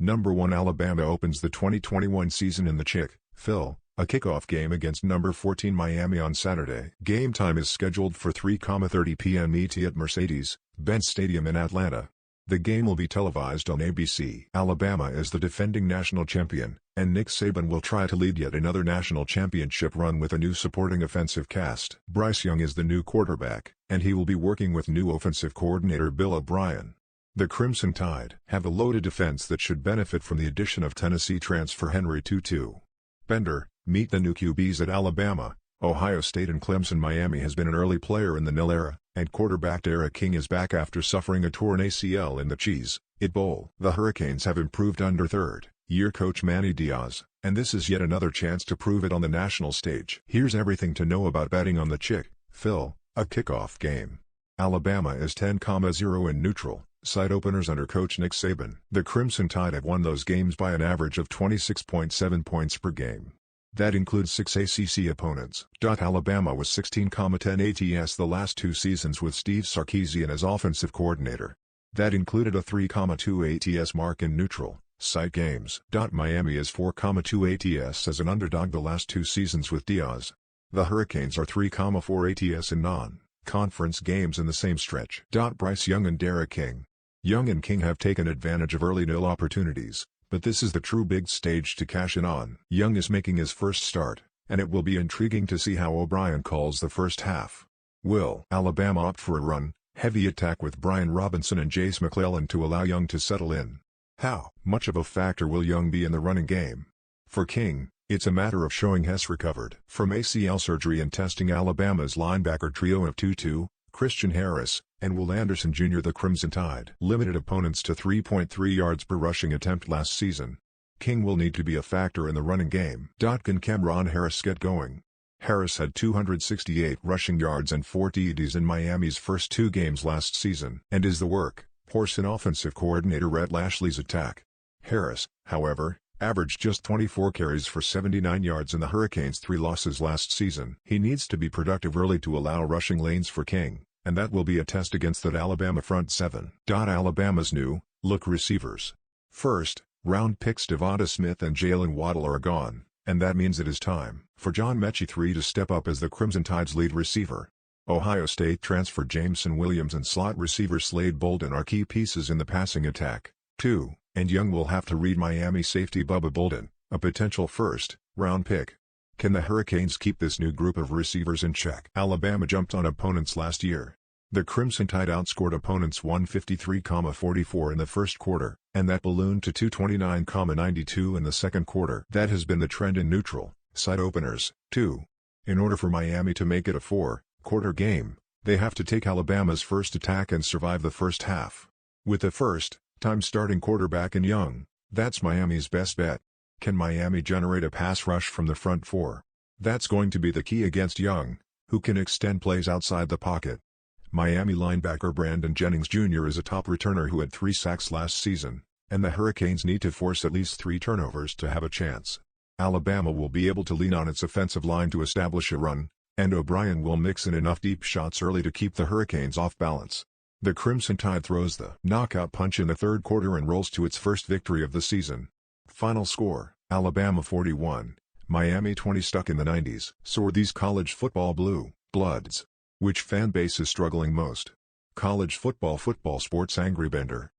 Number 1 Alabama opens the 2021 season in the Chick-fil-A Kickoff Game against number 14 Miami on Saturday. Game time is scheduled for 3:30 p.m. ET at Mercedes-Benz Stadium in Atlanta. The game will be televised on ABC. Alabama is the defending national champion, and Nick Saban will try to lead yet another national championship run with a new supporting offensive cast. Bryce Young is the new quarterback, and he will be working with new offensive coordinator Bill O'Brien. The Crimson Tide have a loaded defense that should benefit from the addition of Tennessee transfer Henry Tutu. Bender, meet the new QBs at Alabama, Ohio State and Clemson. Miami has been an early player in the nil era, and quarterback Derek King is back after suffering a torn ACL in the Cheez-It Bowl. The Hurricanes have improved under third-year coach Manny Diaz, and this is yet another chance to prove it on the national stage. Here's everything to know about betting on the Chick-fil-A Kickoff Game. Alabama is 10,0 in neutral site openers under coach Nick Saban. The Crimson Tide have won those games by an average of 26.7 points per game. That includes 6 ACC opponents. Alabama was 16,10 ATS the last 2 seasons with Steve Sarkisian as offensive coordinator. That included a 3,2 ATS mark in neutral site games. Miami is 4,2 ATS as an underdog the last 2 seasons with Diaz. The Hurricanes are 3,4 ATS in non-conference games in the same stretch. Bryce Young and Derek King. Young and King have taken advantage of early nil opportunities, but this is the true big stage to cash in on. Young is making his first start, and it will be intriguing to see how O'Brien calls the first half. Will Alabama opt for a run-heavy attack with Brian Robinson and Jace McClellan to allow Young to settle in? How much of a factor will Young be in the running game? For King, it's a matter of showing Hess recovered from ACL surgery and testing Alabama's linebacker trio of Tutu, Christian Harris, and Will Anderson Jr. The Crimson Tide limited opponents to 3.3 yards per rushing attempt last season. King will need to be a factor in the running game. Can Cameron Harris get going? Harris had 268 rushing yards and 4 TDs in Miami's first 2 games last season, and is the workhorse in offensive coordinator Rhett Lashley's attack. Harris, however, averaged just 24 carries for 79 yards in the Hurricanes' 3 losses last season. He needs to be productive early to allow rushing lanes for King, and that will be a test against that Alabama front 7. Alabama's new-look receivers. First-round picks Devonta Smith and Jalen Waddle are gone, and that means it is time for John Mechie III to step up as the Crimson Tide's lead receiver. Ohio State transfer Jameson Williams and slot receiver Slade Bolden are key pieces in the passing attack, too, and Young will have to read Miami safety Bubba Bolden, a potential first-round pick. Can the Hurricanes keep this new group of receivers in check? Alabama jumped on opponents last year. The Crimson Tide outscored opponents 153,44 in the first quarter, and that ballooned to 229,92 in the second quarter. That has been the trend in neutral site openers, too. In order for Miami to make it a 4-quarter game, they have to take Alabama's first attack and survive the first half. With the first-time starting quarterback in Young, that's Miami's best bet. Can Miami generate a pass rush from the front 4? That's going to be the key against Young, who can extend plays outside the pocket. Miami linebacker Brandon Jennings Jr. is a top returner who had 3 sacks last season, and the Hurricanes need to force at least 3 turnovers to have a chance. Alabama will be able to lean on its offensive line to establish a run, and O'Brien will mix in enough deep shots early to keep the Hurricanes off balance. The Crimson Tide throws the knockout punch in the third quarter and rolls to its first victory of the season. Final score, Alabama 41, Miami 20. Stuck in the 90s. So are these college football blue bloods. Which fan base is struggling most? College football sports angry Bender.